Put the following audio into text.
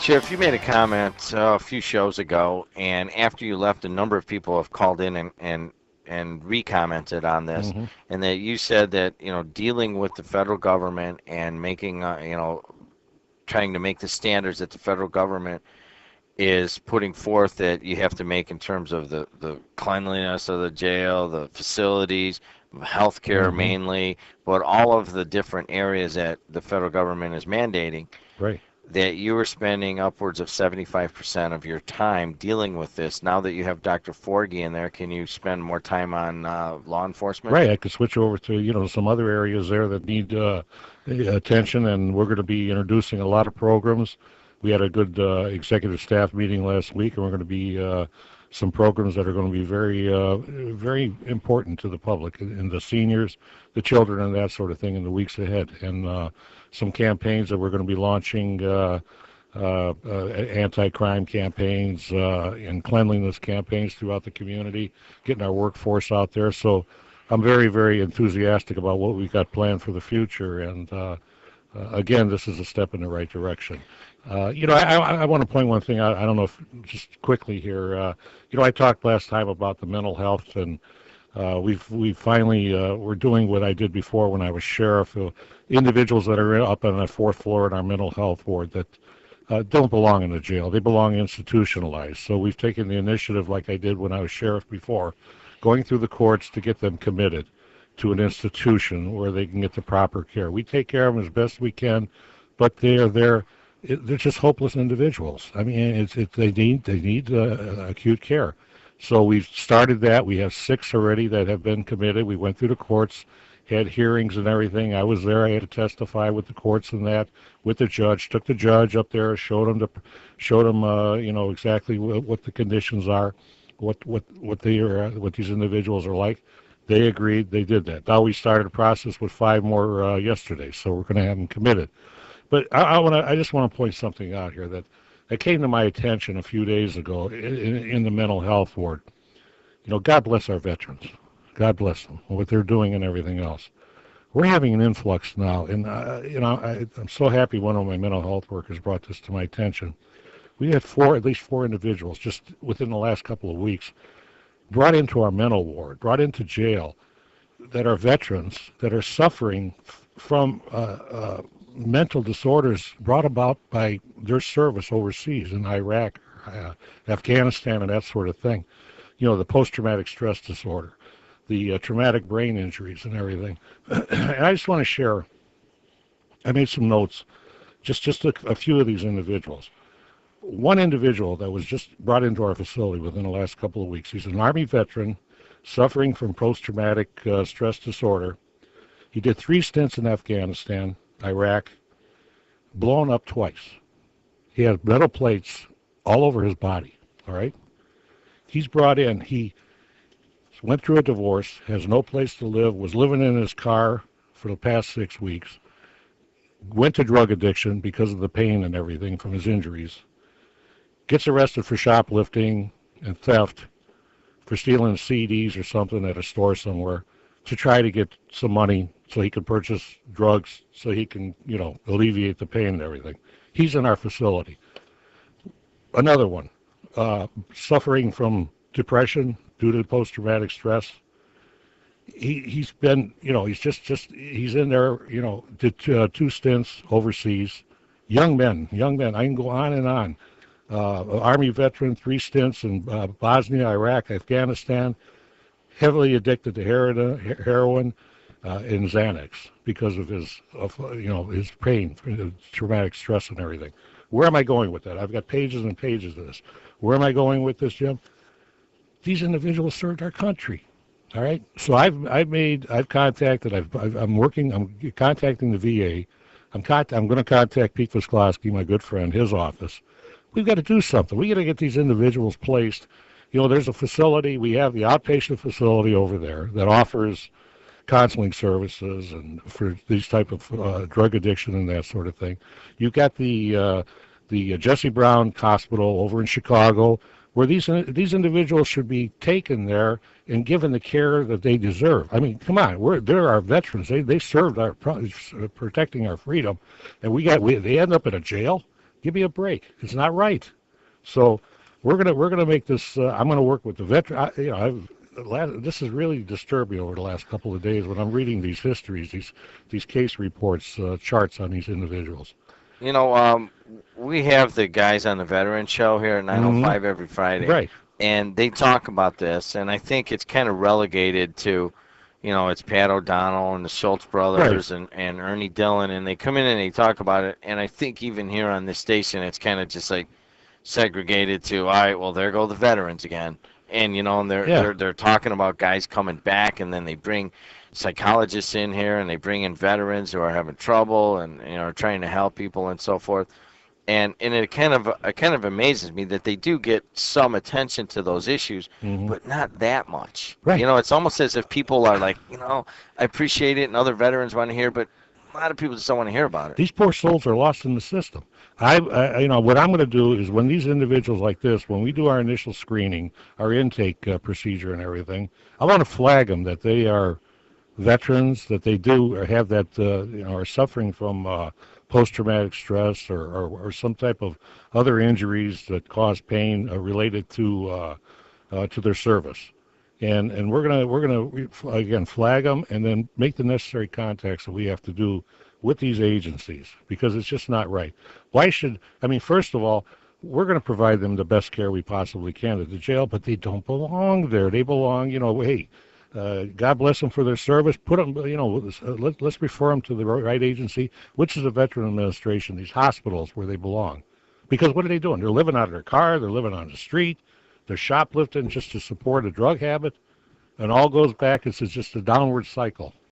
Sheriff, you made a comment a few shows ago, and after you left, a number of people have called in and re-commented on this, Hmm. and that you said that, dealing with the federal government and making, trying to make the standards that the federal government is putting forth that you have to make in terms of the cleanliness of the jail, the facilities, healthcare Hmm. mainly, but all of the different areas that the federal government is mandating, Right. that you were spending upwards of 75% of your time dealing with this. Now that you have Dr. Forgy in there, can you spend more time on law enforcement? Right. I could switch over to, some other areas there that need attention, and we're going to be introducing a lot of programs. We had a good executive staff meeting last week, and we're going to be some programs that are going to be very important to the public and the seniors, the children, and that sort of thing in the weeks ahead. And some campaigns that we're going to be launching. Anti-crime campaigns and cleanliness campaigns throughout the community, getting our workforce out there. So I'm very enthusiastic about what we've got planned for the future. And again, this is a step in the right direction. I want to point one thing out. I don't know if just quickly here. I talked last time about the mental health, and we've finally we're doing what I did before when I was sheriff. Individuals that are up on the fourth floor in our mental health ward that don't belong in the jail. They belong institutionalized. So we've taken the initiative, like I did when I was sheriff before, going through the courts to get them committed to an institution where they can get the proper care. We take care of them as best we can, but they're just hopeless individuals. I mean, they need acute care. So we've started that. We have 6 already that have been committed. We went through the courts, had hearings and everything. I was there. I had to testify with the courts and that, with the judge. Took the judge up there, showed him exactly what the conditions are, what these individuals are like. They agreed. They did that. Now we started a process with 5 more yesterday, so we're going to have them committed. But I just want to point something out here that came to my attention a few days ago in the mental health ward. God bless our veterans. God bless them, what they're doing and everything else. We're having an influx now, and I'm so happy one of my mental health workers brought this to my attention. We had at least four individuals just within the last couple of weeks brought into our mental ward, brought into jail, that are veterans that are suffering from mental disorders brought about by their service overseas in Iraq, Afghanistan, and that sort of thing. The post-traumatic stress disorder, the traumatic brain injuries and everything. And I just want to share, I made some notes, just a few of these individuals. One individual that was just brought into our facility within the last couple of weeks, he's an Army veteran suffering from post-traumatic stress disorder. He did 3 stints in Afghanistan, Iraq, blown up twice. He had metal plates all over his body, all right? He's brought in, he went through a divorce, has no place to live, was living in his car for the past 6 weeks, went to drug addiction because of the pain and everything from his injuries, gets arrested for shoplifting and theft, for stealing CDs or something at a store somewhere to try to get some money so he can purchase drugs so he can, alleviate the pain and everything. He's in our facility. Another one, suffering from depression due to post-traumatic stress. He's been, he's in there, did 2 stints overseas. Young men, I can go on and on. Army veteran, 3 stints in Bosnia, Iraq, Afghanistan, heavily addicted to heroin and Xanax because of his pain, traumatic stress and everything. Where am I going with that? I've got pages and pages of this. Where am I going with this, Jim? These individuals served our country. All right. So I'm contacting the VA. I'm going to contact Pete Visklosky, my good friend, his office. We've got to do something. We got to get these individuals placed. There's a facility. We have the outpatient facility over there that offers counseling services and for these type of drug addiction and that sort of thing. You've got the Jesse Brown Hospital over in Chicago, where these individuals should be taken there and given the care that they deserve. I mean, come on, they're our veterans. They served protecting our freedom, and they end up in a jail. Give me a break. It's not right. So we're gonna make this. I'm gonna work with the veteran. This has really disturbed me over the last couple of days when I'm reading these histories, these case reports, charts on these individuals. You know, we have the guys on the Veteran Show here at Hmm. 9:05 every Friday, Right. and they talk about this, and I think it's kind of relegated to, it's Pat O'Donnell and the Schultz Right. brothers and Ernie Dillon, and they come in and they talk about it, and I think even here on this station, it's kind of just like segregated to, all right, well, there go the veterans again. And and they're Yeah. they're they're talking about guys coming back, and then they bring psychologists in here, and they bring in veterans who are having trouble, and trying to help people and so forth. And it kind of amazes me that they do get some attention to those issues, Hmm. but not that much. Right. It's almost as if people are like, I appreciate it, and other veterans want to hear, but a lot of people just don't want to hear about it. These poor souls are lost in the system. What I'm going to do is when these individuals like this, when we do our initial screening, our intake procedure and everything, I want to flag them that they are veterans, that they do or have that, are suffering from post-traumatic stress or some type of other injuries that cause pain related to their service. And we're gonna again flag them and then make the necessary contacts that we have to do with these agencies because it's just not right. Why should I mean? First of all, we're going to provide them the best care we possibly can at the jail, but they don't belong there. They belong, hey, God bless them for their service. Put them, let's refer them to the right agency, which is the Veteran Administration, these hospitals where they belong. Because what are they doing? They're living out of their car. They're living on the street. They're shoplifting just to support a drug habit. And all goes back. It's just a downward cycle.